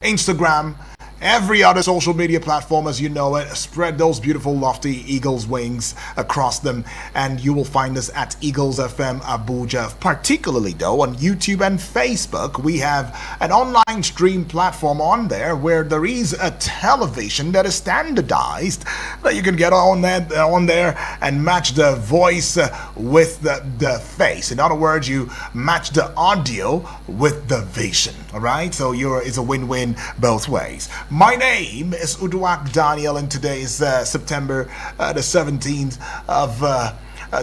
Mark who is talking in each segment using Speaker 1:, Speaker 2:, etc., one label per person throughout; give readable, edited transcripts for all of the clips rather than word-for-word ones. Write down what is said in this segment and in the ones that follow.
Speaker 1: Instagram, every other social media platform as you know it. Spread those beautiful lofty eagle's wings across them, and you will find us at Eagles FM Abuja. Particularly though on YouTube and Facebook, we have an online stream platform on there where there is a television that is standardized that you can get on there and match the voice with the face. In other words, you match the audio with the vision. All right, so it's a win-win both ways. My name is Uduak Daniel, and today is September the 17th of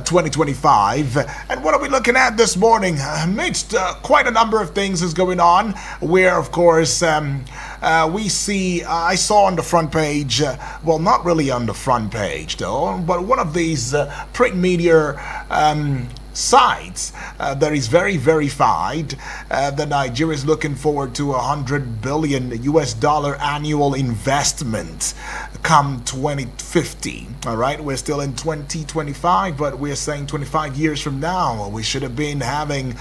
Speaker 1: 2025. And what are we looking at this morning? Amidst quite a number of things is going on, where, of course, we see, I saw on the front page, well, not really on the front page, though, but one of these print media sites that is very verified that Nigeria is looking forward to $100 billion annual investment come 2050. All right, we're still in 2025, but we're saying 25 years from now we should have been having,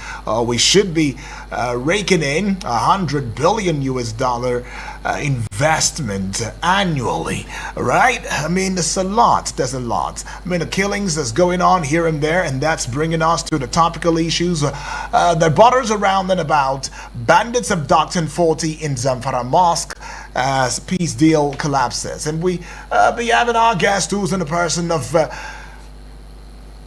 Speaker 1: we should be raking in $100 billion investment annually. Right? I mean, there's a lot. I mean, the killings that's going on here and there, and that's bringing us to the topical issues that bothers around and about. Bandits abducting 40 in Zamfara Mosque as peace deal collapses. And we be having our guest, who's in the person of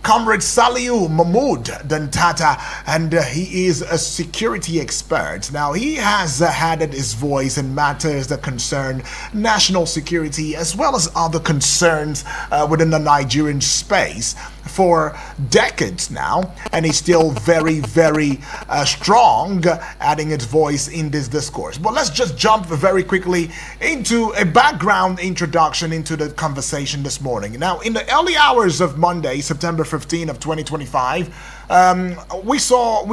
Speaker 1: Comrade Saliu Mahmood Dantata, and he is a security expert. Now, he has added his voice in matters that concern national security as well as other concerns within the Nigerian space for decades now, and he's still very, very strong, adding his voice in this discourse. But let's just jump very quickly into a background introduction into the conversation this morning. Now, in the early hours of Monday, September 15 of 2025, we saw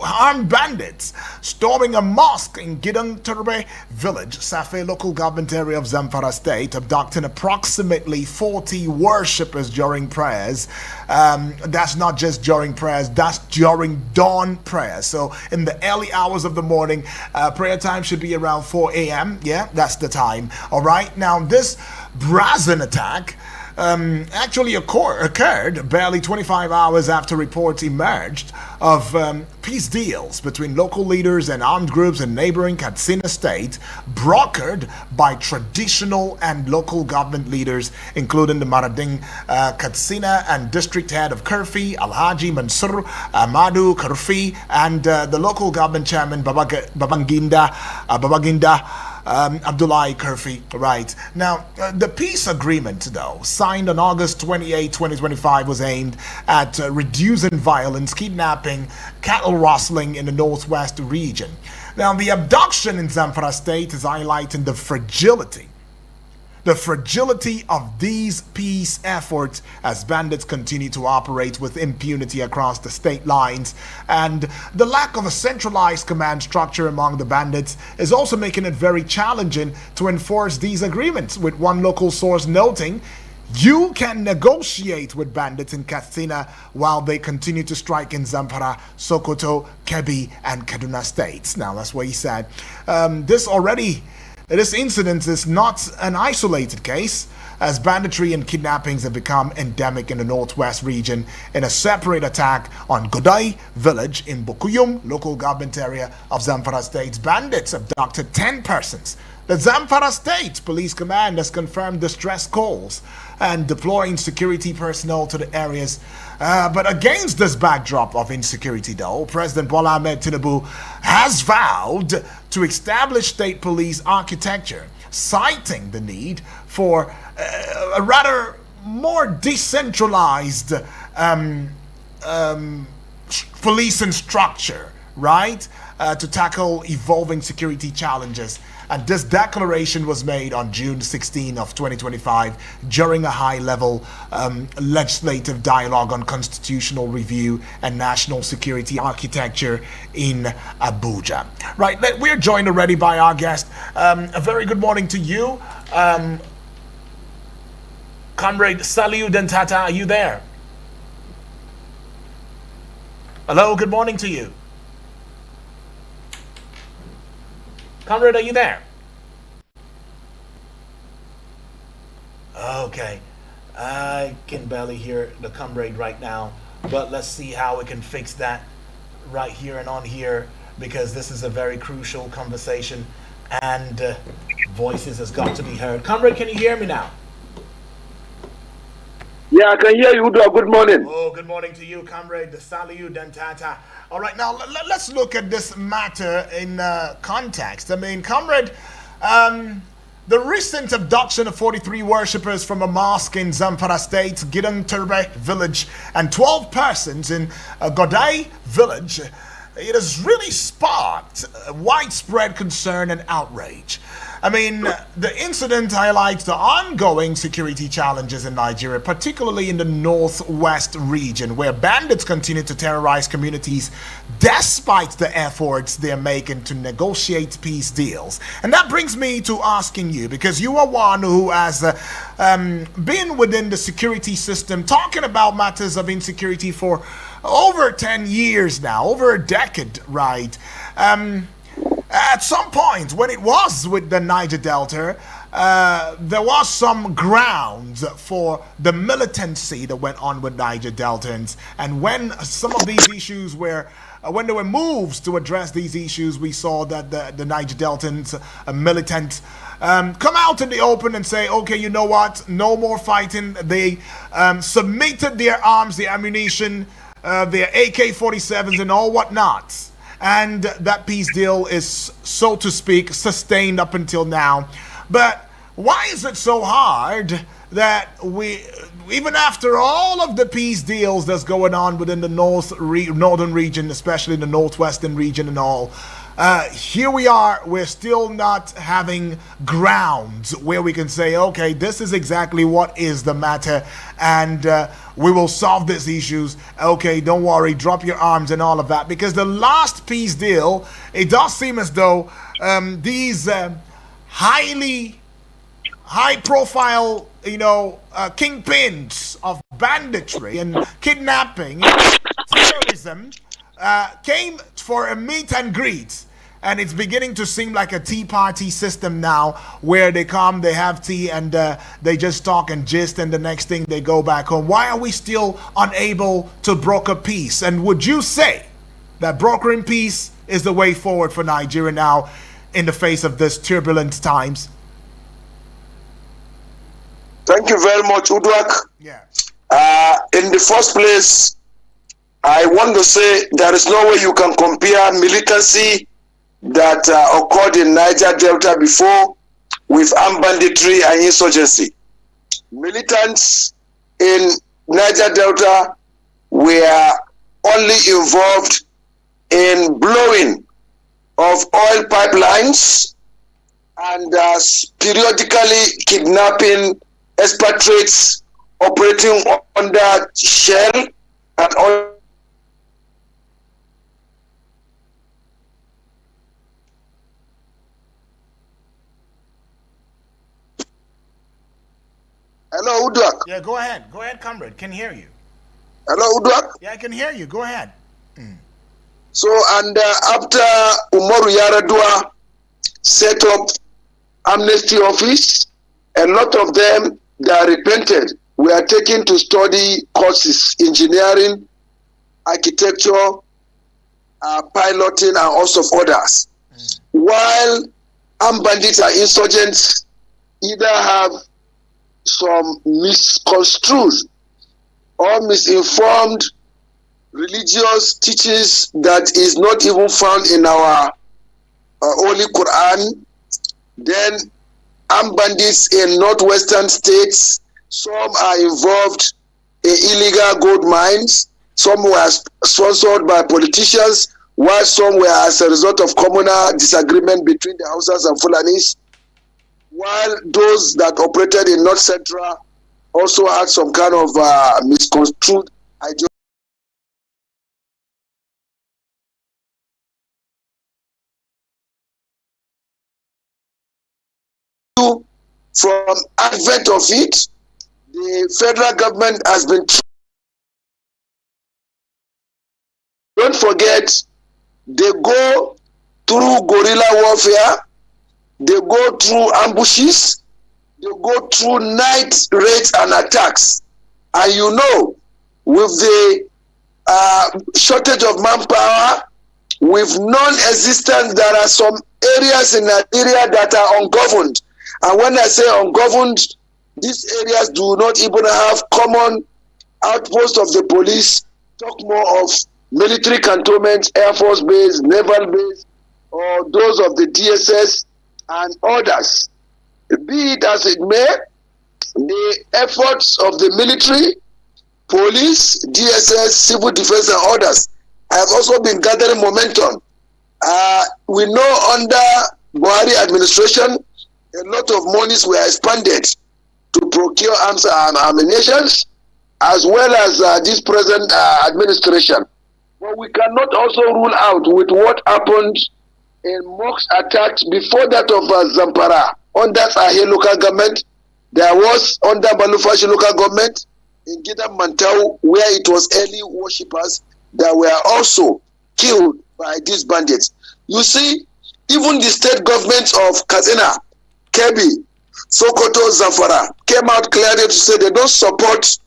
Speaker 1: armed bandits storming a mosque in Gidan Turbe village, Safe local government area of Zamfara state, abducting approximately 40 worshippers during prayers. That's not just during prayers, that's during dawn prayers. So in the early hours of the morning, prayer time should be around 4 a.m. Yeah, that's the time. All right. Now, this brazen attack actually occurred barely 25 hours after reports emerged of peace deals between local leaders and armed groups in neighboring Katsina state, brokered by traditional and local government leaders, including the Marading Katsina and district head of Kurfi, Alhaji Mansur Ahmadu Kurfi, and the local government chairman Babaginda Abdullahi Kurfi. Right. Now, the peace agreement, though, signed on August 28, 2025, was aimed at reducing violence, kidnapping, cattle rustling in the northwest region. Now, the abduction in Zamfara state is highlighting the fragility of these peace efforts as bandits continue to operate with impunity across the state lines, and the lack of a centralized command structure among the bandits is also making it very challenging to enforce these agreements, with one local source noting you can negotiate with bandits in Katsina while they continue to strike in Zamfara, Sokoto, Kebbi, and Kaduna states. Now, that's what he said. This incident is not an isolated case, as banditry and kidnappings have become endemic in the northwest region. In a separate attack on Godai village in Bukuyum, local government area of Zamfara state, bandits abducted 10 persons. The Zamfara State Police Command has confirmed distress calls and deploying security personnel to the areas. But against this backdrop of insecurity, though, President Bola Ahmed Tinubu has vowed to establish state police architecture, citing the need for a rather more decentralized policing structure, right, to tackle evolving security challenges. And this declaration was made on June 16 of 2025 during a high-level legislative dialogue on constitutional review and national security architecture in Abuja. Right, we're joined already by our guest. A very good morning to you. Comrade Saliu Dantata, are you there? Hello, good morning to you. Comrade, are you there? Okay. I can barely hear the comrade right now, but let's see how we can fix that right here and on here because this is a very crucial conversation and voices has got to be heard. Comrade, can you hear me now?
Speaker 2: Yeah, I can hear you. Good morning.
Speaker 1: Oh, good morning to you, comrade. Salut, Dantata. All right, now let's look at this matter in context. I mean, comrade, the recent abduction of 43 worshippers from a mosque in Zamfara state, Gidang Turbe village, and 12 persons in Godai village, it has really sparked widespread concern and outrage. I mean, the incident highlights the ongoing security challenges in Nigeria, particularly in the northwest region, where bandits continue to terrorize communities despite the efforts they're making to negotiate peace deals. And that brings me to asking you, because you are one who has been within the security system, talking about matters of insecurity for over 10 years now, over a decade, right? At some point, when it was with the Niger Delta, there was some grounds for the militancy that went on with Niger Deltans. And when some of these issues were, when there were moves to address these issues, we saw that the Niger Deltans, militant, come out in the open and say, okay, you know what, no more fighting. They submitted their arms, their ammunition, their AK-47s and all whatnot. And that peace deal is, so to speak, sustained up until now. But why is it so hard that we, even after all of the peace deals that's going on within the northern region, especially the northwestern region and all, here we are, we're still not having grounds where we can say, okay, this is exactly what is the matter, and we will solve these issues. Okay, don't worry, drop your arms and all of that. Because the last peace deal, it does seem as though these high profile, kingpins of banditry and kidnapping, terrorism, came for a meet and greet. And it's beginning to seem like a tea party system now, where they come, they have tea, and they just talk and gist, and the next thing they go back home. Why are we still unable to broker peace? And would you say that brokering peace is the way forward for Nigeria now in the face of this turbulent times?
Speaker 2: Thank you very much, Udwak.
Speaker 1: Yeah.
Speaker 2: In the first place, I want to say there is no way you can compare militancy that occurred in Niger Delta before with armed banditry and insurgency. Militants in Niger Delta were only involved in blowing of oil pipelines and periodically kidnapping expatriates operating under shell and oil. Hello, Udwak.
Speaker 1: Yeah, go ahead. Go ahead, comrade. Can hear you.
Speaker 2: Hello, Udwak.
Speaker 1: Yeah, I can hear you. Go ahead.
Speaker 2: So, and after Umaru Yaradua set up amnesty office, a lot of them that repented were taken to study courses, engineering, architecture, piloting, and also of others. While armed bandits and insurgents either have some misconstrued or misinformed religious teachings that is not even found in our Holy Quran. Then armed bandits in northwestern states, some are involved in illegal gold mines, some were sponsored by politicians, while some were as a result of communal disagreement between the Hausas and Fulanis, while those that operated in North Central also had some kind of misconstrued ideology. From advent of it, the federal government has been. Don't forget, they go through guerrilla warfare, they go through ambushes, they go through night raids and attacks. And you know, with the shortage of manpower, with non-existence, there are some areas in Nigeria that are ungoverned. And when I say ungoverned, these areas do not even have common outposts of the police, talk more of military cantonments, Air Force base, Naval base, or those of the DSS and others. Be it as it may, the efforts of the military, police, DSS, civil defense, and others have also been gathering momentum. We know under Buhari administration, a lot of monies were expanded to procure arms and ammunition, as well as this present administration. But we cannot also rule out with what happened in Mosque attacks before that of Zamfara under Sahel local government. There was under Balufashi local government in Gidam Mantau, where it was early worshippers that were also killed by these bandits. You see, even the state governments of Katsina, Kebbi, Sokoto, Zamfara came out clearly to say they don't support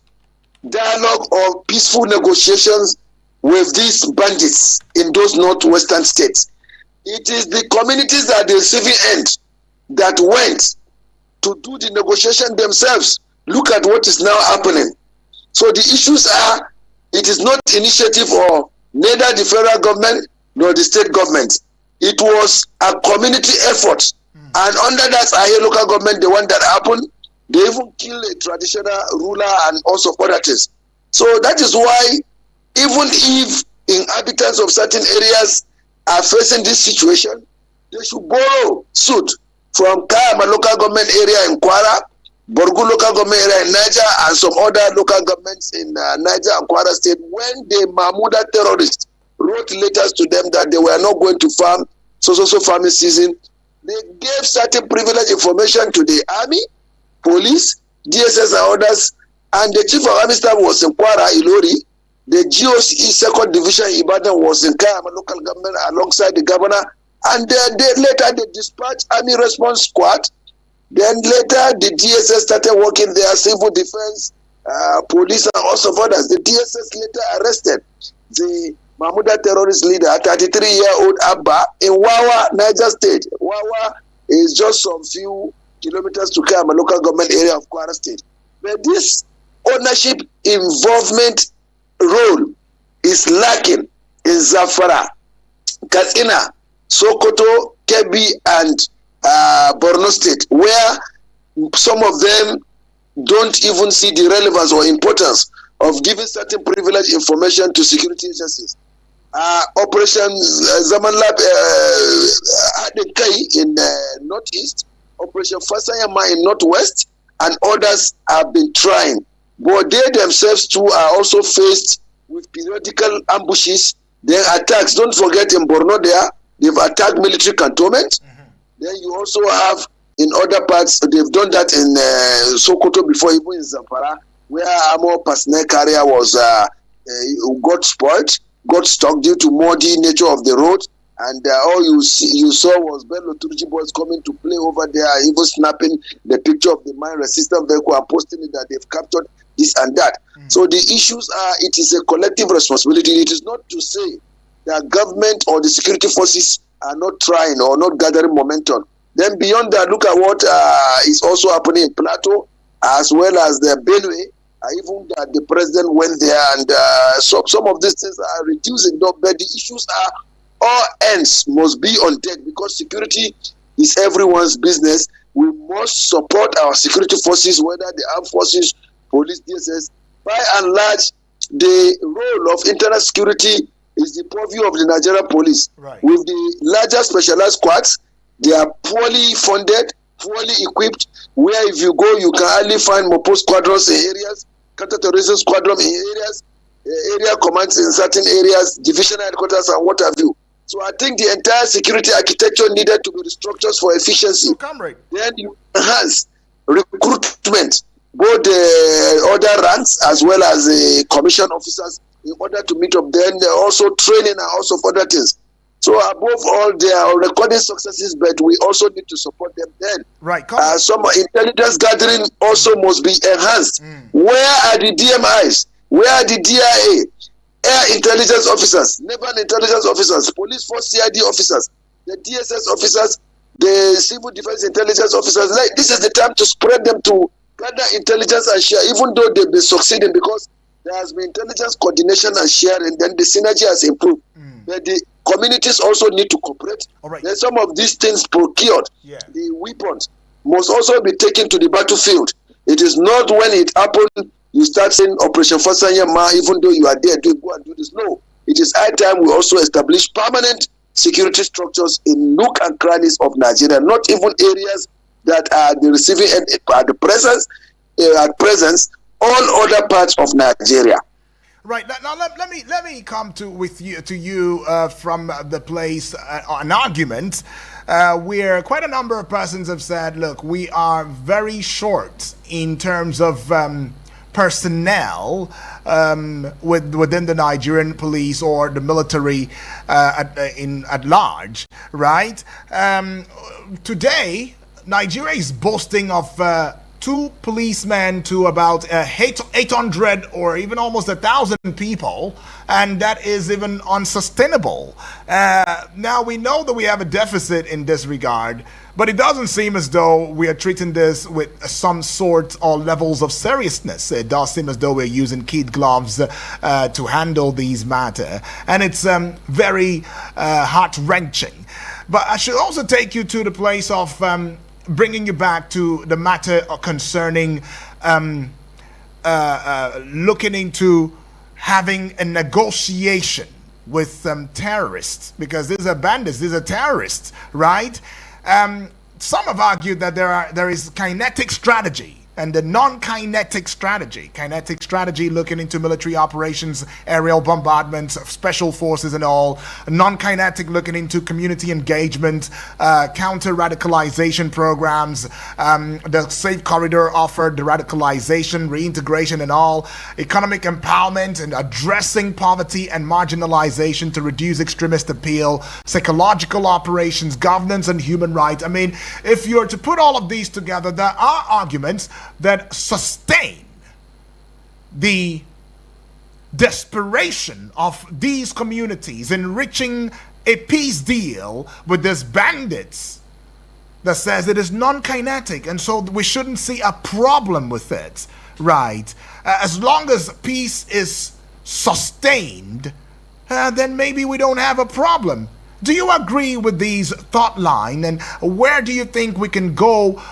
Speaker 2: dialogue or peaceful negotiations with these bandits in those northwestern states. It is the communities at the receiving end that went to do the negotiation themselves. Look at what is now happening. So the issues are, it is not initiative of neither the federal government nor the state government. It was a community effort. And under that Sahel local government, the one that happened, they even killed a traditional ruler and also other things. So that is why, even if inhabitants of certain areas are facing this situation, they should borrow suit from Kayama local government area in Kwara, Borgu local government area in Niger, and some other local governments in Niger and Kwara state, when the Mahmuda terrorists wrote letters to them that they were not going to farm so farming season. They gave certain privileged information to the army, police, DSS and others, and the chief of army staff was in Kwara, Ilori. The GOC second division Ibadan was in Kayama local government alongside the governor, and later they dispatched army response squad. Then later the DSS started working there, civil defense, police and also others. The DSS later arrested the Mahmuda terrorist leader, 33-year-old Abba, in Wawa, Niger State. Wawa is just some few kilometers to Kayama local government area of Kwara State. But this ownership involvement role is lacking in Zamfara, Katsina, Sokoto, Kebbi, and Borno State, where some of them don't even see the relevance or importance of giving certain privileged information to security agencies. Operation Zamanlab Adekai in Northeast, Operation Fasayama in Northwest, and others have been trying. But they themselves too are also faced with periodical ambushes, then attacks. Don't forget in Borno there, they've attacked military cantonment. Then you also have in other parts, they've done that in Sokoto before, even in Zamfara, where Amo personnel carrier was got spoiled, got stuck due to muddy nature of the road, and all you saw was Bello Turji boys coming to play over there, even snapping the picture of the mine-resistant vehicle and posting it that they've captured this and that. So the issues are, it is a collective responsibility. It is not to say that government or the security forces are not trying or not gathering momentum. Then beyond that, look at what is also happening in Plateau, as well as the Benue. Even that the president went there, and some of these things are reducing. But the issues are, all ends must be on deck, because security is everyone's business. We must support our security forces, whether the armed forces, police, DSS. By and large, the role of internal security is the purview of the Nigerian police. Right. With the larger specialized squads, they are poorly funded, poorly equipped, where if you go, you can hardly find Mopo squadrons in areas, counter-terrorism squadron in areas, area commands in certain areas, division headquarters, and what have you. So I think the entire security architecture needed to be restructured for efficiency. Then you enhance recruitment, both the other ranks as well as the commission officers, in order to meet up. Then also training and also other things. So above all, they are recording successes, but we also need to support them then.
Speaker 1: Right.
Speaker 2: Some intelligence gathering also must be enhanced. Where are the DMIs? Where are the DIA? Air intelligence officers, naval intelligence officers, police force CID officers, the DSS officers, the civil defense intelligence officers. Like, this is the time to spread them to gather intelligence and share, even though they've been succeeding, because there has been intelligence coordination and sharing, then the synergy has improved. But the communities also need to cooperate. Then some of these things procured, the weapons, must also be taken to the battlefield. It is not when it happened, you start saying Operation Fasanyama, even though you are there, do go and do this. No, it is high time we also establish permanent security structures in nook and crannies of Nigeria, not even areas that are the receiving end at the presence, all other parts of Nigeria.
Speaker 1: Right now, let me come to you from the place an argument where quite a number of persons have said, look, we are very short in terms of personnel within the Nigerian police or the military at large, right? Today, Nigeria is boasting of 2 policemen to about 800 or even almost 1,000 people, and that is even unsustainable. Now, we know that we have a deficit in this regard, but it doesn't seem as though we are treating this with some sort or levels of seriousness. It does seem as though we're using kid gloves to handle these matters, and it's very heart-wrenching. But I should also take you to the place of bringing you back to the matter concerning looking into having a negotiation with terrorists, because these are bandits, these are terrorists, right? Some have argued that there is kinetic strategy and the non-kinetic strategy. Kinetic strategy looking into military operations, aerial bombardments, special forces and all. Non-kinetic looking into community engagement, counter-radicalization programs, the safe corridor offered, the radicalization, reintegration and all. Economic empowerment and addressing poverty and marginalization to reduce extremist appeal. Psychological operations, governance and human rights. I mean, if you're to put all of these together, there are arguments that sustain the desperation of these communities in reaching a peace deal with these bandits that says it is non-kinetic, and so we shouldn't see a problem with it, right? As long as peace is sustained, then maybe we don't have a problem. Do you agree with these thought line, and where do you think we can go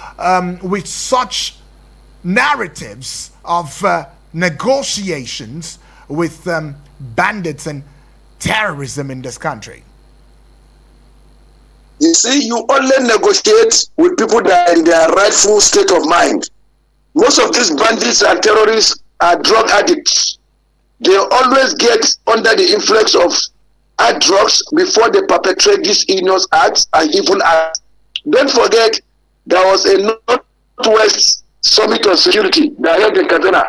Speaker 1: with such narratives of negotiations with bandits and terrorism in this country?
Speaker 2: You see, you only negotiate with people that are in their rightful state of mind. Most of these bandits and terrorists are drug addicts. They always get under the influence of hard drugs before they perpetrate these heinous acts and evil acts. Don't forget, there was a Northwest Summit on Security that held in Katsina.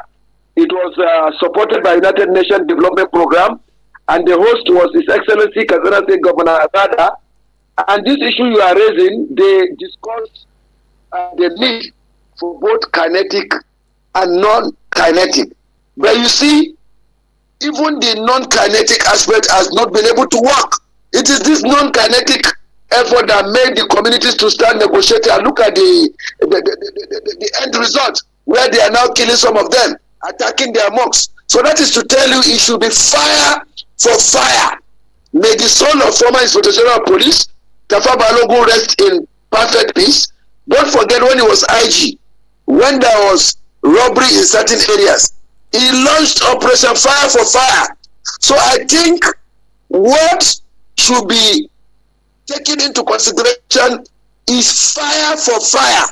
Speaker 2: It was supported by United Nations Development Program, and the host was His Excellency Katsina State Governor Azada. And this issue you are raising, they discussed the need for both kinetic and non-kinetic. But you see, even the non-kinetic aspect has not been able to work. It is this non-kinetic effort that made the communities to start negotiating. And look at the end result, where they are now killing some of them, attacking their mosques. So that is to tell you, it should be fire for fire. May the soul of former Inspector General of Police, Tafa Balogun, rest in perfect peace. Don't forget, when he was IG, when there was robbery in certain areas, he launched Operation Fire for Fire. So I think what should be taken into consideration is fire for fire.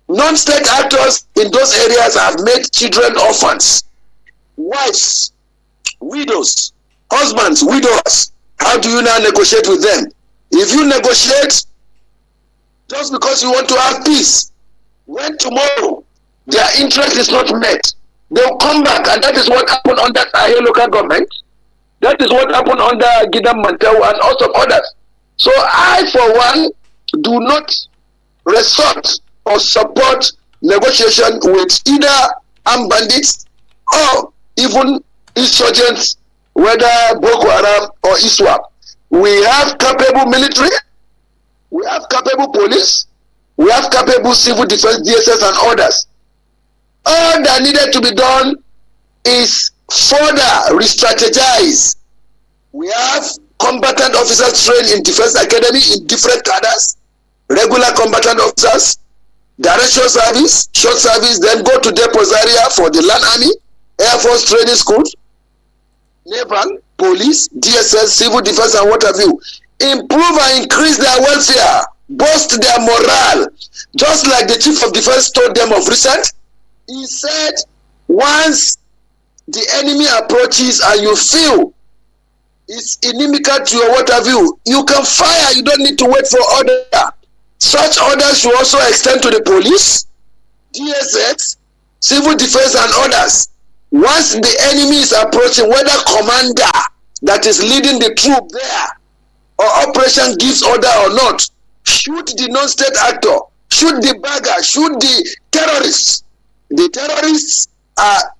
Speaker 2: Non-state actors in those areas have made children orphans, wives, widows, husbands, widowers. How do you now negotiate with them? If you negotiate just because you want to have peace, when tomorrow their interest is not met, they'll come back, and that is what happened under Sahel local government. That is what happened under Gidam Mantau and also others. So I, for one, do not resort or support negotiation with either armed bandits or even insurgents, whether Boko Haram or ISWAP. We have capable military, we have capable police, we have capable civil defense, DSS and others. All that needed to be done is further re-strategize. We have combatant officers trained in defense academy in different cadres, regular combatant officers, direct short service, then go to depots area for the land army, air force training schools, naval, police, DSS, civil defense and what have you. Improve and increase their welfare, boost their morale, just like the chief of defense told them of recent. He said, once the enemy approaches and you feel it's inimical to your what have you, you can fire. You don't need to wait for order. Such orders should also extend to the police, DSS, civil defense and others. Once the enemy is approaching, whether commander that is leading the troop there or operation gives order or not, shoot the non-state actor, shoot the bagger, shoot the terrorists. The terrorists are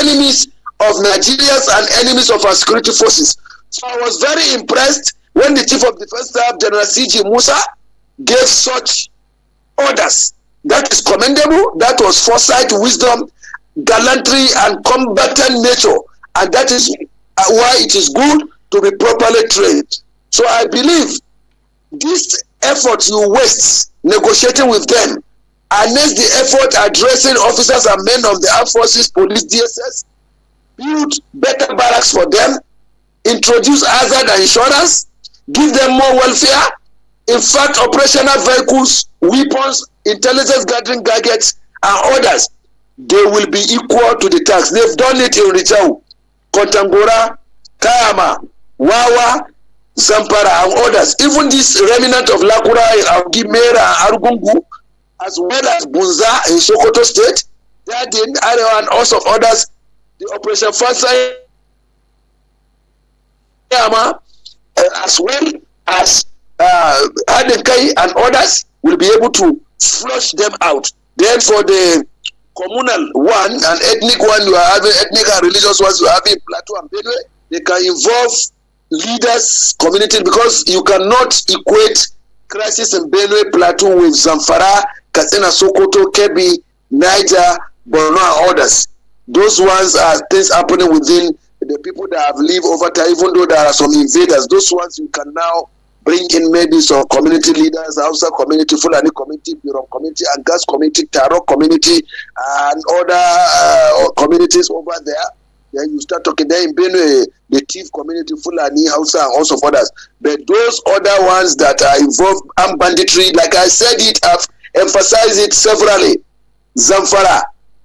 Speaker 2: enemies of Nigerians and enemies of our security forces. So I was very impressed when the Chief of Defense Staff, General C.G. Musa, gave such orders. That is commendable. That was foresight, wisdom, gallantry, and combatant nature. And that is why it is good to be properly trained. So I believe this effort you waste negotiating with them, unless the effort addressing officers and men of the armed forces, police, DSS, build better barracks for them, introduce hazard and insurance, give them more welfare. In fact, operational vehicles, weapons, intelligence gathering gadgets, and others, they will be equal to the tax. They've done it in Rijau, Kontangora, Kayama, Wawa, Zamfara, and others. Even this remnant of Lakura, Gimera, and Arugungu, as well as Bunza in Sokoto State, Dadin, Arewa, and also of others, the Operation Fansai, as well as Adenkai and others, will be able to flush them out. Then for the communal one and ethnic one, you are having ethnic and religious ones, you are having Plateau and Benue, they can involve leaders, community, because you cannot equate crisis in Benue Plateau with Zamfara, Katsina, Sokoto, Kebbi, Niger, Borno, and others. Those ones are things happening within the people that have lived over time, even though there are some invaders. Those ones you can now bring in maybe some community leaders, Hausa community, Fulani community, Birom community, Angas community, Taro community, and other communities over there. Then you start talking there in Benue, the Chief community, Fulani, Hausa, and also others. But those other ones that are involved in banditry, like I said it, I've emphasized it severally. Zamfara,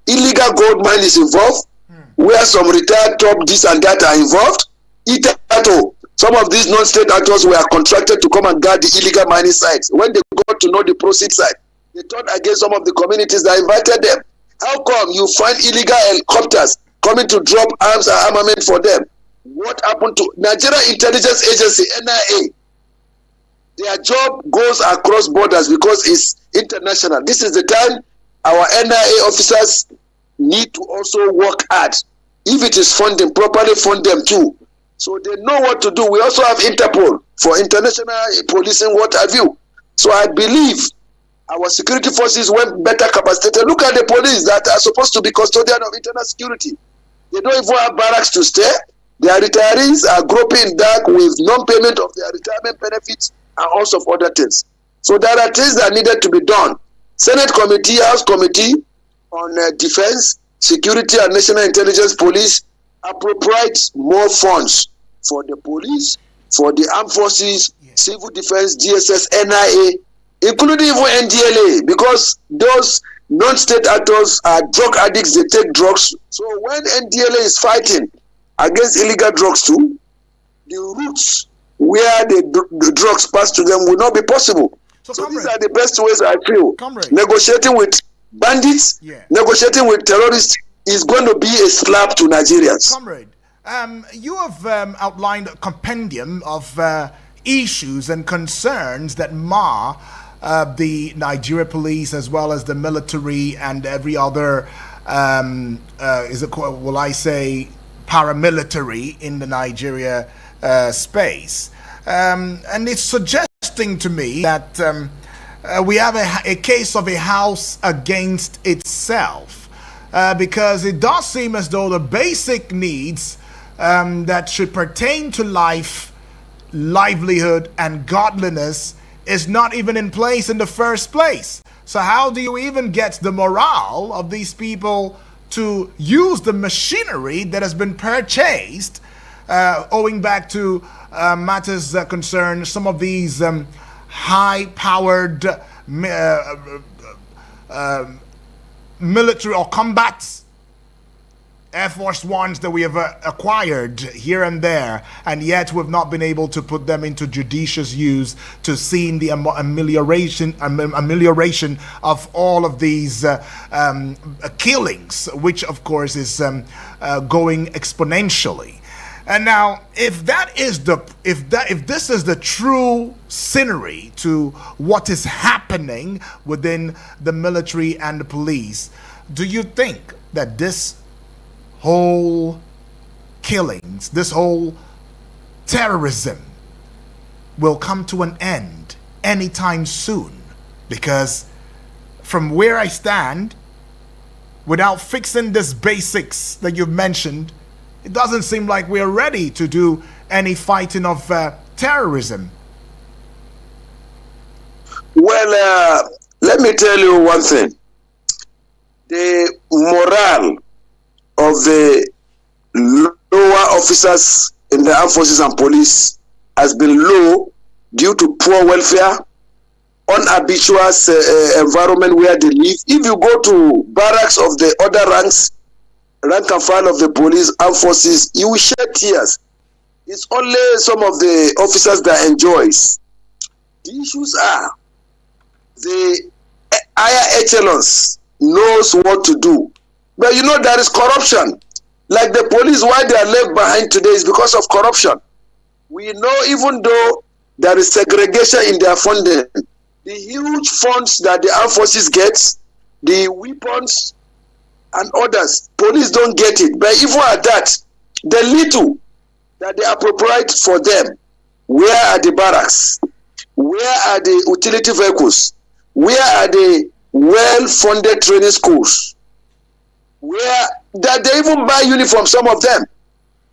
Speaker 2: illegal gold mine is involved, where some retired top this and that are involved. Itato, some of these non-state actors were contracted to come and guard the illegal mining sites. When they got to know the proceed side, they turned against some of the communities that invited them. How come you find illegal helicopters coming to drop arms and armament for them? What happened to Nigeria Intelligence Agency, NIA? Their job goes across borders because it's international. This is the time our NIA officers need to also work hard. If it is funding, properly fund them too. So they know what to do. We also have Interpol for international policing, what have you. So I believe our security forces went better capacitated. Look at the police that are supposed to be custodian of internal security. They don't even have barracks to stay. Their retirees are groping dark with non-payment of their retirement benefits and also of other things. So there are things that needed to be done. Senate Committee, House Committee on Defense, Security and National Intelligence Police appropriate more funds for the police, for the armed forces, civil defense, DSS, NIA, including even NDLA, because those non-state actors are drug addicts, they take drugs. So when NDLA is fighting against illegal drugs too, the routes where the drugs pass to them will not be possible. So these are the best ways I feel. Negotiating with bandits, negotiating with terrorists is going to be a slap to Nigerians.
Speaker 1: Comrade, you have outlined a compendium of issues and concerns that mar the Nigeria police as well as the military and every other, will I say, paramilitary in the Nigeria space. And it's suggesting to me that we have a case of a house against itself, because it does seem as though the basic needs that should pertain to life, livelihood, and godliness is not even in place in the first place. So how do you even get the morale of these people to use the machinery that has been purchased, owing back to matters that concern some of these high-powered military or combat Air Force Ones that we have acquired here and there, and yet we've not been able to put them into judicious use to see the amelioration of all of these killings, which of course is going exponentially. And now, if this is the true scenery to what is happening within the military and the police, do you think that this whole killings, this whole terrorism will come to an end anytime soon? Because from where I stand, without fixing these basics that you've mentioned, it doesn't seem like we're ready to do any fighting of terrorism.
Speaker 2: Well, let me tell you one thing. The morale of the lower officers in the armed forces and police has been low due to poor welfare, unhabituous environment where they live. If you go to barracks of the other ranks, rank and file of the police, armed forces, you will shed tears. It's only some of the officers that enjoys. The issues are the higher echelons knows what to do. But you know there is corruption. Like the police, why they are left behind today is because of corruption. We know even though there is segregation in their funding, the huge funds that the armed forces gets, the weapons and others, police don't get it. But even at that, the little that they appropriate for them, where are the barracks? Where are the utility vehicles? Where are the well-funded training schools? Where that they even buy uniforms, some of them.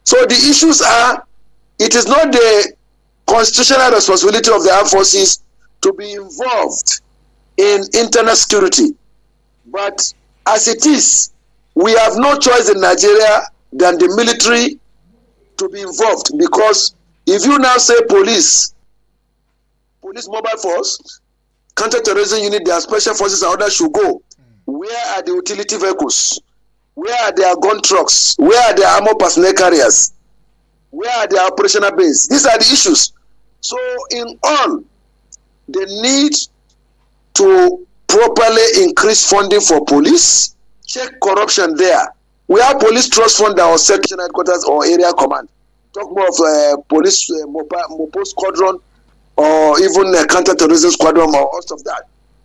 Speaker 2: So the issues are, it is not the constitutional responsibility of the armed forces to be involved in internal security. But as it is, we have no choice in Nigeria than the military to be involved, because if you now say police mobile force, counter-terrorism unit, their special forces and others should go, where are the utility vehicles? Where are their gun trucks? Where are their armor personnel carriers? Where are their operational bases? These are the issues. So in all, the need to properly increase funding for police, check corruption there. We have police trust fund that was section headquarters or area command. Talk more of police Mopo squadron or even a counter-terrorism squadron or most of that.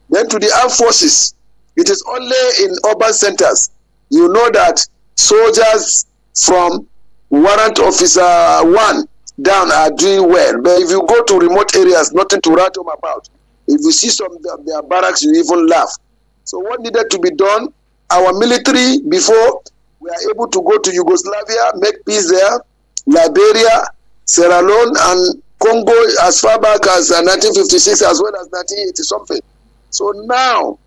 Speaker 2: Then to the armed forces, it is only in urban centers. You know that soldiers from warrant officer 1 down are doing well. But if you go to remote areas, nothing to write home about. If you see some of their barracks, you even laugh. So what needed to be done? Our military, before we are able to go to Yugoslavia, make peace there, Liberia, Sierra Leone, and Congo as far back as 1956 as well as 1980 something. So now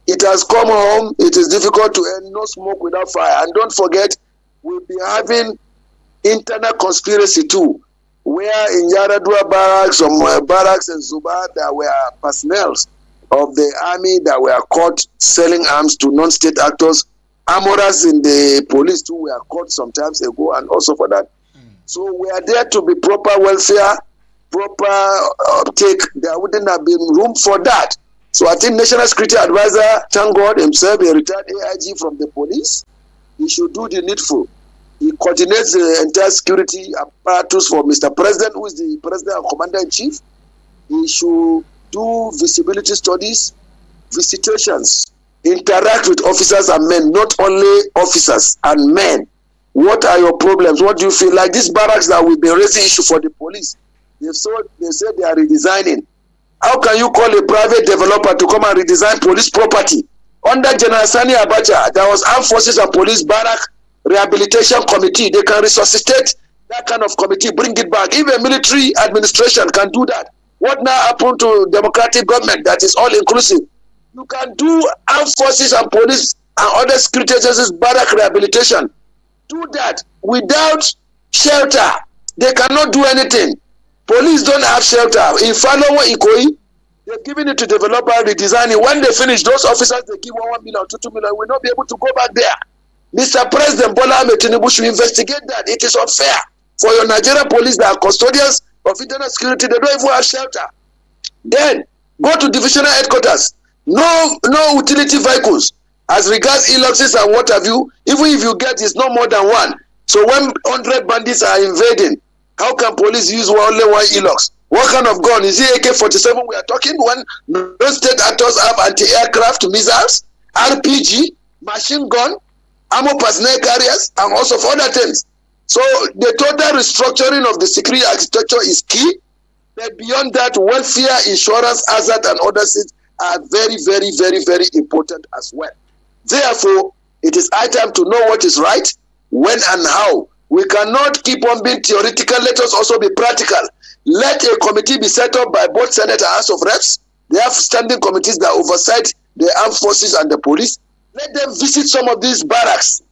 Speaker 2: it has come home. It is difficult to end. No smoke without fire. And don't forget, we'll be having internal conspiracy too, where in Yaradua barracks, some barracks in Zuba, there were personnel of the army that were caught selling arms to non-state actors. Armorers in the police too were caught some times ago, and also for that. So we are there to be proper welfare, proper uptake. There wouldn't have been room for that. So I think National Security Advisor, thank God himself, a retired AIG from the police, he should do the needful. He coordinates the entire security apparatus for Mr. President, who is the President and Commander-in-Chief. He should do visibility studies, visitations, interact with officers and men, not only officers and men. What are your problems? What do you feel? Like these barracks that we've been raising issue for the police, they said they are redesigning. How can you call a private developer to come and redesign police property? Under General Sani Abacha, there was Armed Forces and Police Barrack Rehabilitation Committee. They can resuscitate that kind of committee, bring it back. Even a military administration can do that. What now happened to democratic government that is all inclusive? You can do Armed Forces and Police and other security agencies barrack rehabilitation. Do that without shelter. They cannot do anything. Police don't have shelter. In Falowo, Ikoyi, they're giving it to developer, redesigning. When they finish, those officers they give 1 million, 2 million, will not be able to go back there. Mr. President Bola Ahmed Tinubu should investigate that. It is unfair for your Nigerian police that are custodians of internal security. They don't even have shelter. Then go to divisional headquarters. No utility vehicles. As regards e-luxes and what have you, even if you get, it's not more than one. So when 100 bandits are invading, how can police use only one e-lux? What kind of gun? Is it AK-47 we are talking? When non-state actors have anti-aircraft missiles, RPG, machine gun, ammo personnel carriers, and also for other things. So the total restructuring of the security architecture is key. But beyond that, welfare, insurance, hazard, and other things are very, very, very, very important as well. Therefore, it is high time to know what is right, when and how. We cannot keep on being theoretical. Let us also be practical. Let a committee be set up by both Senate and House of Reps. They have standing committees that oversight the armed forces and the police. Let them visit some of these barracks.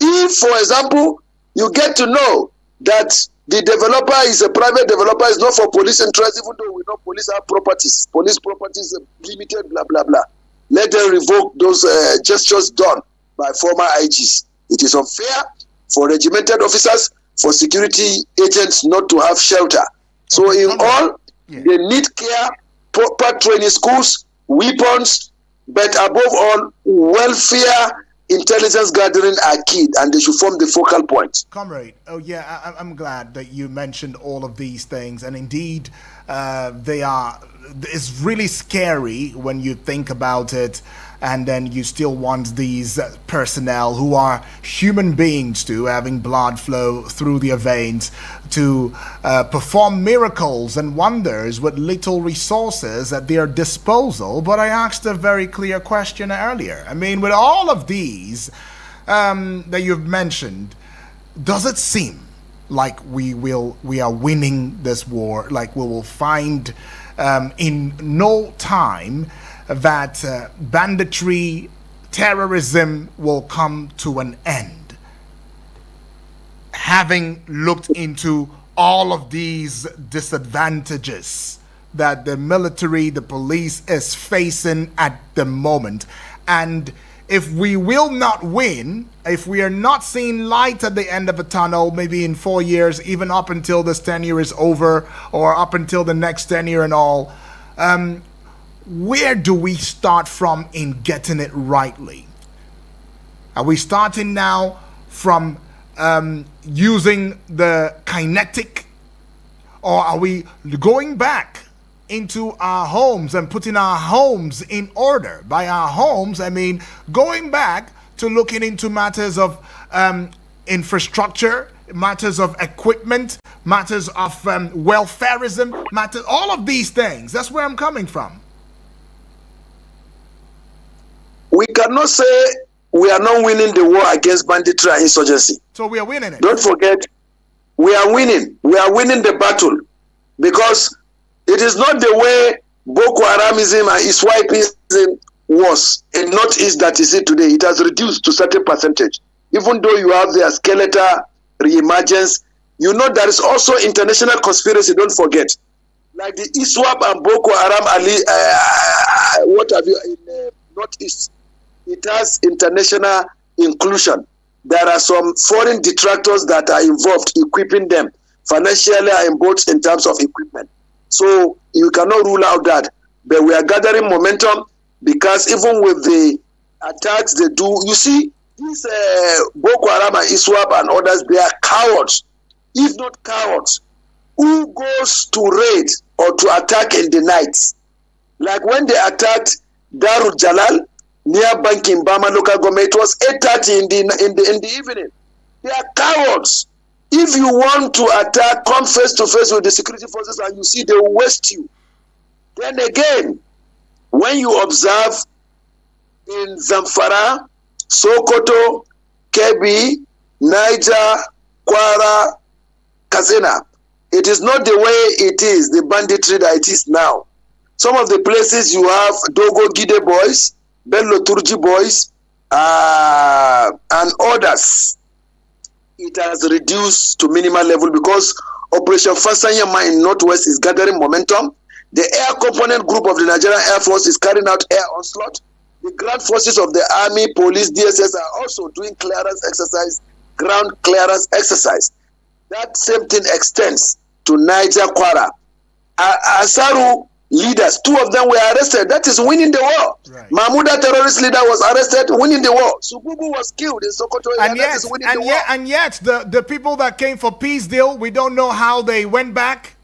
Speaker 2: If, for example, you get to know that the developer is a private developer, is not for police interest, even though we know police have properties. Police properties are limited, blah, blah, blah. Let them revoke those gestures done by former IGs. It is unfair for regimented officers, for security agents not to have shelter. So in all, they need care, proper training schools, weapons, but above all, welfare, intelligence gathering are key, and they should form the focal point.
Speaker 1: Comrade, I'm glad that you mentioned all of these things, and indeed, it's really scary when you think about it, and then you still want these personnel who are human beings too, having blood flow through their veins, to perform miracles and wonders with little resources at their disposal. But I asked a very clear question earlier. I mean, with all of these that you've mentioned, does it seem like we are winning this war? Like we will find in no time that banditry, terrorism will come to an end? Having looked into all of these disadvantages that the military, the police is facing at the moment, and if we will not win, if we are not seeing light at the end of a tunnel, maybe in 4 years, even up until this tenure is over, or up until the next tenure and all, where do we start from in getting it rightly? Are we starting now from using the kinetic, or are we going back into our homes and putting our homes in order? By our homes, I mean going back to looking into matters of infrastructure, matters of equipment, matters of welfareism, matters, all of these things. That's where I'm coming from.
Speaker 2: We cannot say we are not winning the war against banditry and insurgency.
Speaker 1: So we are winning it.
Speaker 2: Don't forget, we are winning. We are winning the battle, because it is not the way Boko Haramism and Iswaipism was in Northeast that is it today. It has reduced to certain percentage. Even though you have their skeletal reemergence, you know there is also international conspiracy, don't forget. Like the ISWAP and Boko Haram, what have you, in Northeast. It has international inclusion. There are some foreign detractors that are involved, equipping them financially and both in terms of equipment. So you cannot rule out that. But we are gathering momentum, because even with the attacks they do, you see, These Boko Haram and ISWAP and others, they are cowards. If not cowards, who goes to raid or to attack in the night? Like when they attacked Darul Jalal near Banking Bama local government, it was 8:30 in the evening. They are cowards. If you want to attack, come face to face with the security forces and you see they will waste you. Then again, when you observe in Zamfara, Sokoto, Kebbi, Niger, Kwara, Katsina, it is not the way it is, the banditry that it is now. Some of the places you have Dogo Gide boys, Bello Turji boys, and others. It has reduced to minimal level because Operation Fasanyama in Northwest is gathering momentum. The air component group of the Nigerian Air Force is carrying out air onslaught. The ground forces of the Army, Police, DSS are also doing clearance exercise, ground clearance exercise. That same thing extends to Niger, Kwara. Asaru leaders, 2 of them were arrested. That is winning the war. Right. Mahmouda terrorist leader was arrested, winning the war. Sububu was killed in Sokoto.
Speaker 1: And yet, the people that came for peace deal, we don't know how they went back.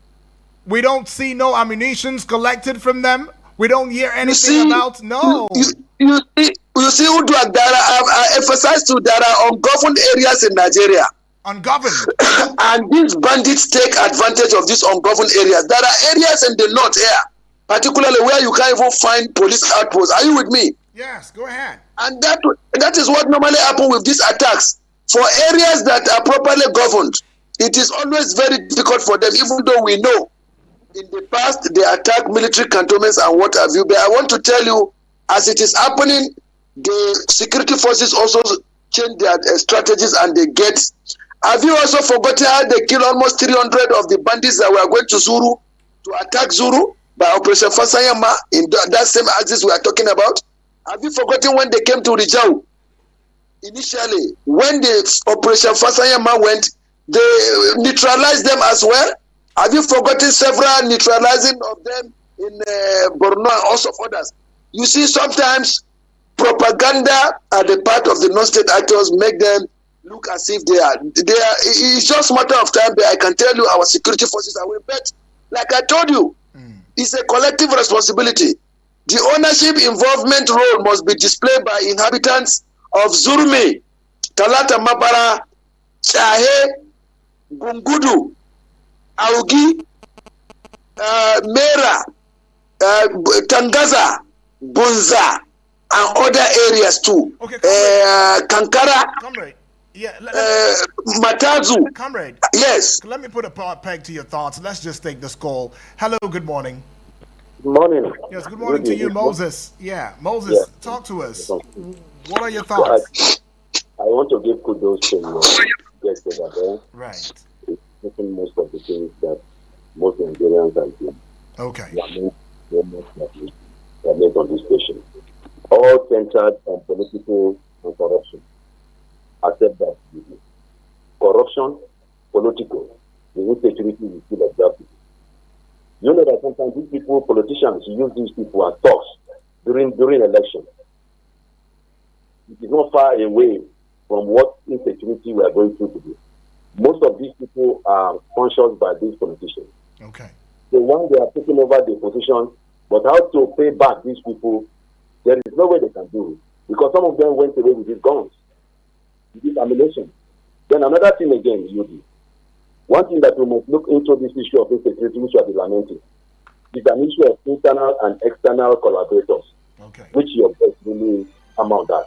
Speaker 1: We don't see no ammunitions collected from them. We don't hear anything about. No.
Speaker 2: You see who do Dara? I emphasize to Dara ungoverned areas in Nigeria.
Speaker 1: Ungoverned.
Speaker 2: And these bandits take advantage of these ungoverned areas. There are areas in the north here, particularly where you can't even find police outposts. Are you with me?
Speaker 1: Yes, go ahead.
Speaker 2: And that is what normally happens with these attacks. For areas that are properly governed, it is always very difficult for them, even though we know in the past they attack military cantonments and what have you. But I want to tell you, as it is happening, the security forces also change their strategies and they get. Have you also forgotten how they killed almost 300 of the bandits that were going to Zuru to attack Zuru by Operation Fasanyama in that same axis we are talking about? Have you forgotten when they came to Rijau? Initially, when the Operation Fasanyama went, they neutralized them as well. Have you forgotten several neutralizing of them in Borno and also others? You see, sometimes propaganda at the part of the non-state actors make them look as if they are. It's just a matter of time, but I can tell you our security forces are well bet. Like I told you, it's a collective responsibility. The ownership involvement role must be displayed by inhabitants of Zurmi, Talata Mabara, Chahe, Gungudu, Augi, Mera, Tangaza, Bunza, and other areas too.
Speaker 1: Okay,
Speaker 2: Kankara,
Speaker 1: comrade. Yeah,
Speaker 2: Matazu.
Speaker 1: Comrade.
Speaker 2: Yes.
Speaker 1: Let me put a peg to your thoughts. Let's just take this call. Hello, good morning.
Speaker 3: Good morning.
Speaker 1: Yes, good morning to you, Moses. Yeah, Moses, talk to us. What are your thoughts?
Speaker 3: I want to give kudos to your guests over there.
Speaker 1: Right.
Speaker 3: It's taking most of the things that most Nigerians are doing.
Speaker 1: Okay.
Speaker 3: They are made on this station. All centered on political and corruption. Accept that. Corruption, political, the insecurity is still exactly. You know that sometimes these people, politicians, use these people as talks during election. It is not far away from what insecurity we are going through today. Most of these people are conscious by these politicians.
Speaker 1: Okay.
Speaker 3: The one they are taking over the position, but how to pay back these people, there is no way they can do it. Because some of them went away with these guns, with this ammunition. Then another thing again, Yudi. One thing that we must look into this issue of insecurity, which you are lamenting, is an issue of internal and external collaborators, which your best really amount that.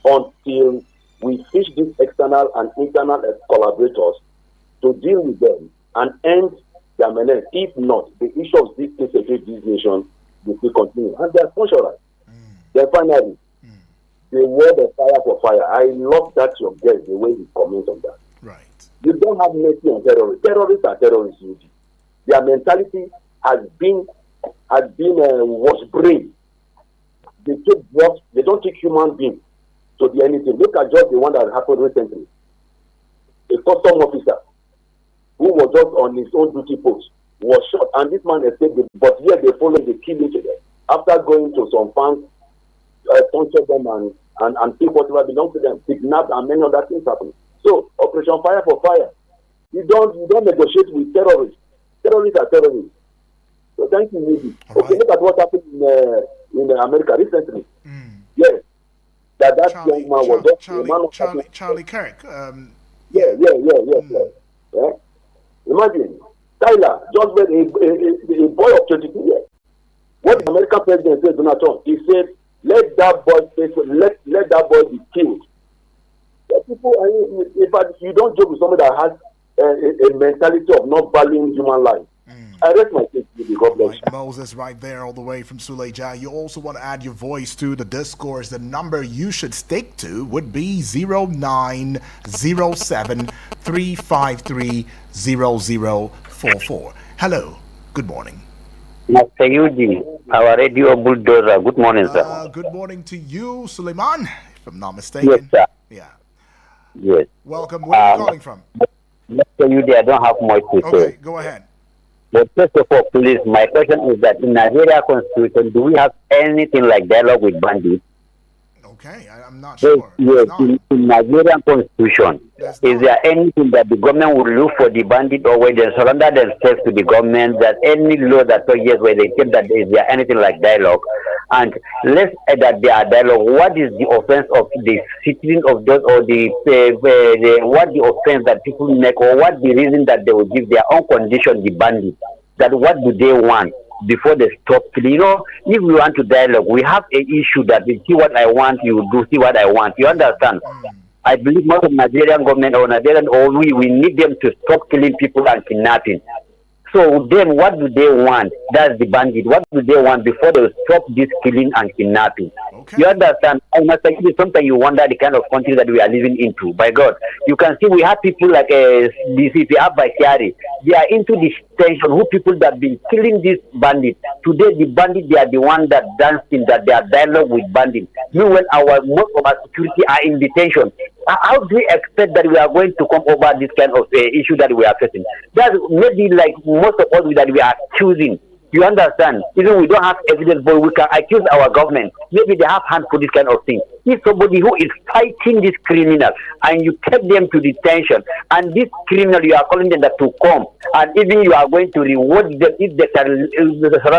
Speaker 3: Until we fish these external and internal collaborators to deal with them and end their menace. If not, the issue of this insecurity, this nation will still continue. And they are functional. Then finally, the word of fire for fire. I love that your guest, the way you comment on that.
Speaker 1: Right.
Speaker 3: You don't have mercy on terrorists. Terrorists are terrorists, Yudi. Their mentality has been wash brain. They take drugs, they don't take human beings to do anything. Look at just the one that happened recently. A custom officer who was just on his own duty post was shot, and this man escaped, but yet they followed the killing to them. After going to some farms, punctured them and and take whatever belongs to them, kidnap and many other things happen. So Operation Fire for Fire. You don't negotiate with terrorists. Terrorists are terrorists. So thank you, Rudy. Okay, look at what happened in America recently. Yes, that young man was just
Speaker 1: Charlie Kirk.
Speaker 3: Yeah. Imagine, Tyler just made a boy of 22 years. What the American president said, Donald Trump, he said, let that boy be killed. People, in fact, you don't joke with somebody that has a mentality of not valuing human life. I rest my case with the God bless.
Speaker 1: Right, Moses, right there, all the way from Suleja. You also want to add your voice to the discourse. The number you should stick to would be 0907-353-0044. Hello, good morning.
Speaker 4: Mr. Eugene, our radio bulldozer. Good morning, sir.
Speaker 1: Good morning to you, Suleiman, if I'm not mistaken.
Speaker 4: Yes, sir.
Speaker 1: Yeah.
Speaker 4: Yes.
Speaker 1: Welcome. Where are you calling from?
Speaker 4: Mr. Eugene, I don't have much to say.
Speaker 1: Okay, go ahead.
Speaker 4: But first of all, please, my question is that in Nigeria Constitution, do we have anything like dialogue with bandits?
Speaker 1: Okay, I'm not sure.
Speaker 4: Yes, in Nigerian Constitution, is there anything that the government will look for the bandit or where they surrender themselves to the government, that any law that says yes, where they say that is there anything like dialogue? And let's add that there are dialogue. What is the offense of the sitting of those, or what the offense that people make, or what the reason that they will give their own condition, the bandit? That what do they want before they stop killing? You know, if we want to dialogue, we have an issue that we see what I want, you do see what I want. You understand? I believe most of Nigerian government or Nigerian, or we need them to stop killing people and kidnapping. So then what do they want? That's the bandit. What do they want before they stop this killing and kidnapping? Okay. You understand? And sometimes you wonder the kind of country that we are living into. By God, you can see we have people like DCP, Abduct. They are into this tension. Who people that been killing these bandits? Today, the bandits, they are the ones that dancing, that they are dialogue with bandits. Meanwhile, most of our security are in detention. How do we expect that we are going to come over this kind of issue that we are facing? That's maybe like most of us that we are choosing. You understand? Even we don't have evidence, but we can accuse our government. Maybe they have hand for this kind of thing. If somebody who is fighting this criminal and you take them to detention, and this criminal, you are calling them that to come, and even you are going to reward them if they can,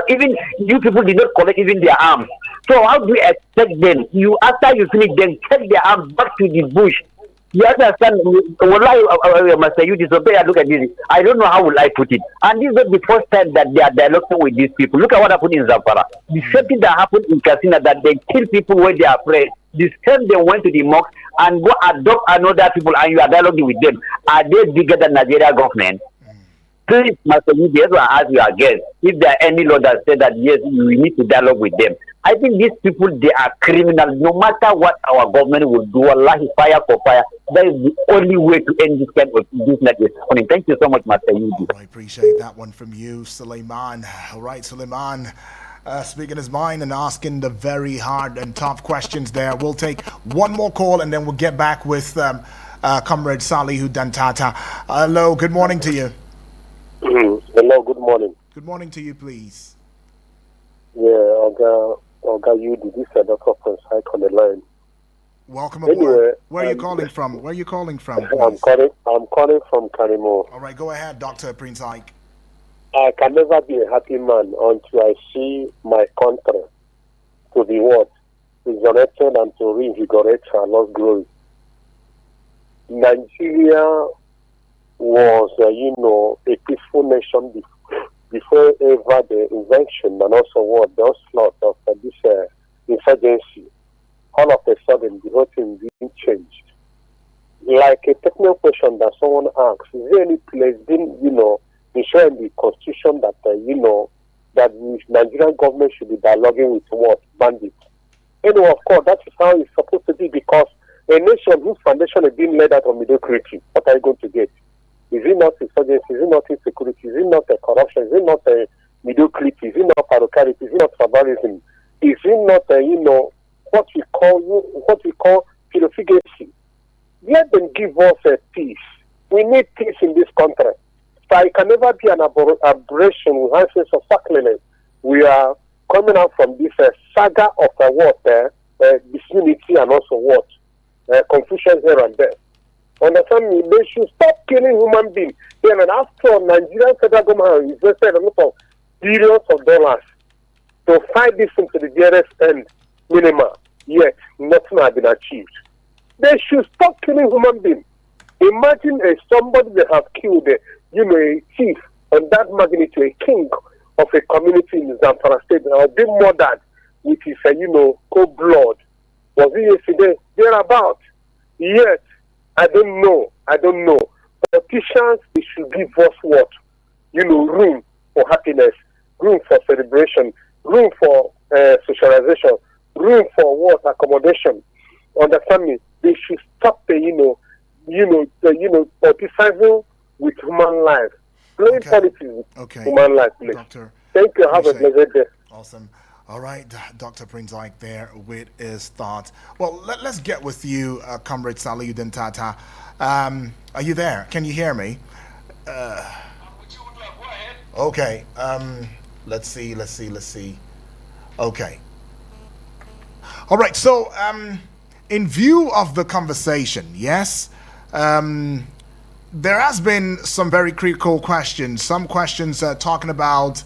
Speaker 4: even you people did not collect even their arms. So how do you expect them? You, after you finish, then take their arms back to the bush. You understand? Master, you disobey. Look at this. I don't know how will I put it. And this is not the first time that they are dialoguing with these people. Look at what happened in Zamfara. The same thing that happened in Katsina, that they kill people when they are afraid. The same they went to the mosque and go adopt another people, and you are dialoguing with them. Are they bigger than Nigeria government? Please, Master, you just want to ask your guest if there are any law that say that yes, we need to dialogue with them. I think these people, they are criminals. No matter what our government will do, wallahi, fire for fire. That is the only way to end this kind of business is happening. Thank you so much, Master Yudi.
Speaker 1: I appreciate that one from you, Suleiman. All right, Suleiman, speaking his mind and asking the very hard and tough questions there. We'll take one more call and then we'll get back with Comrade Salihu Dantata. Hello, good morning to you.
Speaker 5: Hello, good morning.
Speaker 1: Good morning to you, please.
Speaker 5: Yeah, Oga, you did this Dr. Prince Hike on the line.
Speaker 1: Welcome aboard. Anyway, where are you calling from? Where are you calling from?
Speaker 5: I'm calling from Kanimo.
Speaker 1: All right, go ahead, Dr. Prince Hike.
Speaker 5: I can never be a happy man until I see my country to be what? Resurrected and to reinvigorate our lost glory. Nigeria was, a peaceful nation before ever the invention and also what the onslaught of this insurgency. All of a sudden, the whole thing being changed. Like a technical question that someone asks, is there any place ensuring the constitution that that the Nigerian government should be dialoguing with what? Bandits. Anyway, of course, that is how it's supposed to be, because a nation whose foundation is being led out of mediocrity, what are you going to get? Is it not insurgency? Is it not insecurity? Is it not a corruption? Is it not a mediocrity? Is it not parochiality? Is it not tribalism? Is it not what we call philophigacy? Let them give us a peace. We need peace in this country. So it can never be an aberration with high sense of sacrilege. We are coming out from this saga of disunity insecurity and also what? Confusion here and there. Understand me? They should stop killing human beings. Then, and after Nigerian federal government has invested a lot of billions of dollars to fight this thing to the nearest end minimum, yet nothing has been achieved. They should stop killing human beings. Imagine somebody that have killed, a chief on that magnitude, a king of a community in Zamfara state, or been murdered with his, cold blood. Was it yesterday? Thereabout. Yet, I don't know. Politicians, they should give us what? Room for happiness, room for celebration, room for socialization, room for what? Accommodation. Understand me? They should stop the, politicizing with human life. Playing politics with human life, please.
Speaker 1: Doctor,
Speaker 5: thank you. Have a pleasant day.
Speaker 1: Awesome. All right, Dr. Prince Ike there with his thoughts. Well, let's get with you, Comrade Saliuddin Tata. Are you there? Can you hear me? Okay. Let's see. Okay. All right. So, in view of the conversation, yes, there has been some very critical questions. Some questions talking about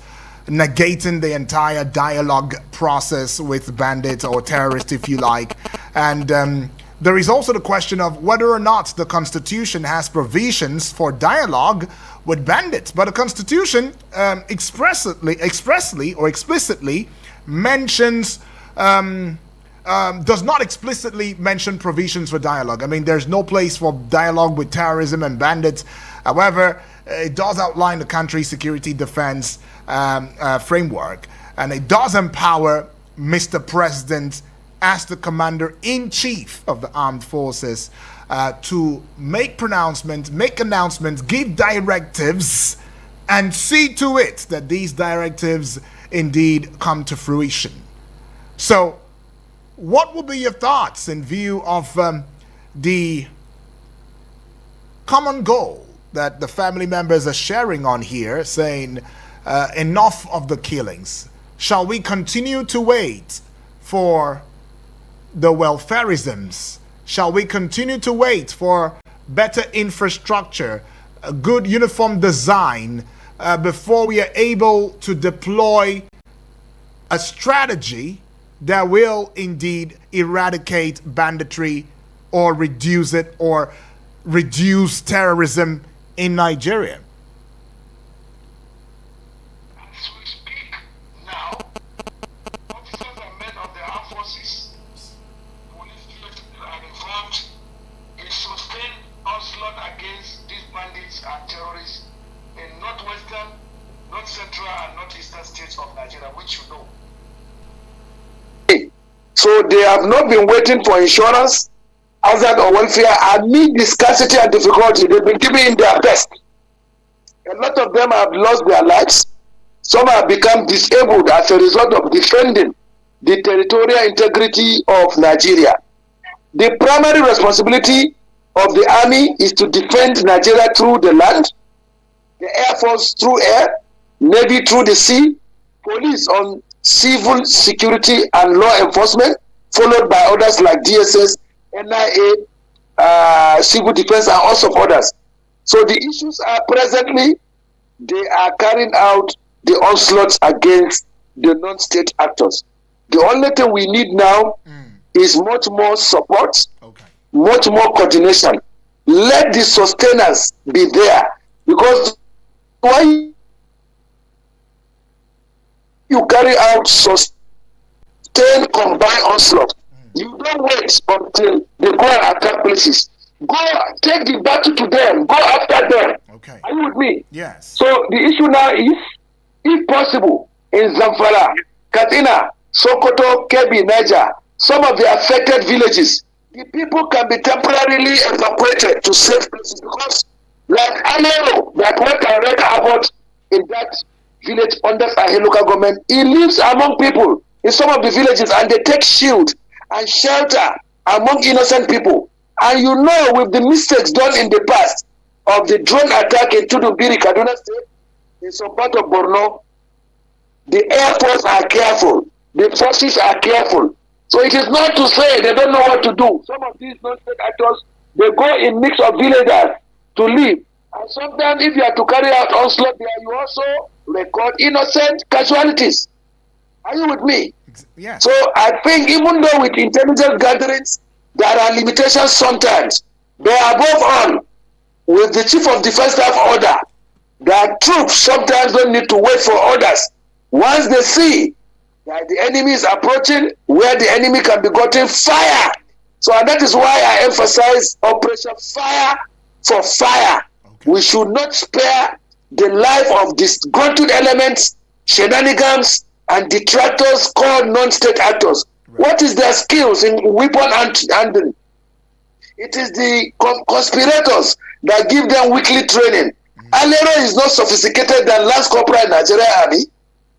Speaker 1: negating the entire dialogue process with bandits or terrorists, if you like. And there is also the question of whether or not the Constitution has provisions for dialogue with bandits. But the Constitution expressly or explicitly mentions, does not explicitly mention provisions for dialogue. I mean, there's no place for dialogue with terrorism and bandits. However, it does outline the country's security defense framework, and it does empower Mr. President as the commander-in-chief of the armed forces to make announcements, give directives, and see to it that these directives indeed come to fruition. So, what would be your thoughts in view of the common goal that the family members are sharing on here, saying enough of the killings? Shall we continue to wait for the welfarisms? Shall we continue to wait for better infrastructure, a good uniform design before we are able to deploy a strategy that will indeed eradicate banditry or reduce it or reduce terrorism in Nigeria?
Speaker 6: As we speak now, officers and men of the armed forces, police are involved in sustained onslaught against these bandits and terrorists in northwestern, north central, and northeastern states of Nigeria, which you know.
Speaker 2: So they have not been waiting for insurance, hazard or welfare. Amid the scarcity and difficulty, they've been giving their best. A lot of them have lost their lives. Some have become disabled as a result of defending the territorial integrity of Nigeria. The primary responsibility of the army is to defend Nigeria through the land, the Air Force through air, Navy through the sea, police on civil security and law enforcement, followed by others like DSS, NIA, civil defense, and also others. So the issues are presently, they are carrying out the onslaughts against the non-state actors. The only thing we need now is much more support, much more coordination. Let the sustainers be there, because why you carry out sustained combined onslaught, you don't wait until they go and attack places. Go take the battle to them, go after them.
Speaker 1: Okay.
Speaker 2: Are you with me?
Speaker 1: Yes.
Speaker 2: So the issue now is, if possible, in Zamfara, Katsina, Sokoto, Kebbi, Niger, some of the affected villages, the people can be temporarily evacuated to safe places, because like Alero, that went and read about in that village under Sahel local government, he lives among people in some of the villages, and they take shield and shelter among innocent people. And you know, with the mistakes done in the past of the drone attack in Tudunbiri, Kaduna State, in some part of Borno, the Air Force are careful, the forces are careful. So it is not to say they don't know what to do. Some of these non-state actors, they go in mix of villagers to live. And sometimes if you have to carry out onslaught there, you also record innocent casualties. Are you with me?
Speaker 1: Yeah.
Speaker 2: So I think even though with intelligence gatherings, there are limitations sometimes. They are above all, with the Chief of Defense Staff order, that troops sometimes don't need to wait for orders. Once they see that the enemy is approaching, where the enemy can be gotten, fire. So and that is why I emphasize Operation Fire for Fire. Okay. We should not spare the life of disgruntled elements, shenanigans, and detractors called non-state actors. Right. What is their skills in weapon handling? It is the conspirators that give them weekly training. Alero is not sophisticated than Lance Corporal in Nigeria Army.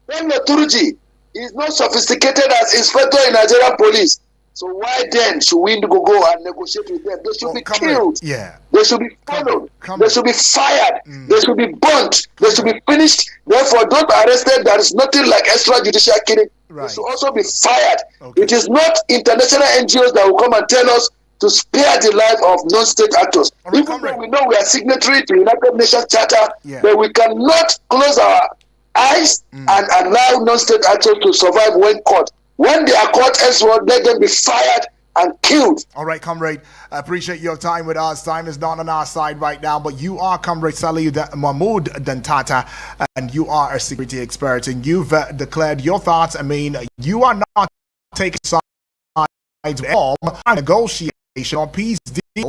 Speaker 2: Then Turuji is not sophisticated as inspector in Nigerian police. So why then should we go and negotiate with them? They should be killed.
Speaker 1: Yeah.
Speaker 2: They should be followed. They should be fired. They should be burnt. They should be finished. Therefore, those arrested, there is nothing like extrajudicial killing. Right. They should also be fired. Okay. It is not international NGOs that will come and tell us to spare the life of non-state actors. Right, even though we know we are signatory to United Nations Charter, but we cannot close our eyes and allow non-state actors to survive when caught. When they are caught elsewhere, let them be fired and killed.
Speaker 1: All right, comrade. I appreciate your time with us. Time is not on our side right now, but you are Comrade Salih Mahmoud Dantata, and you are a security expert, and you've declared your thoughts. I mean, you are not taking sides on negotiation or peace deals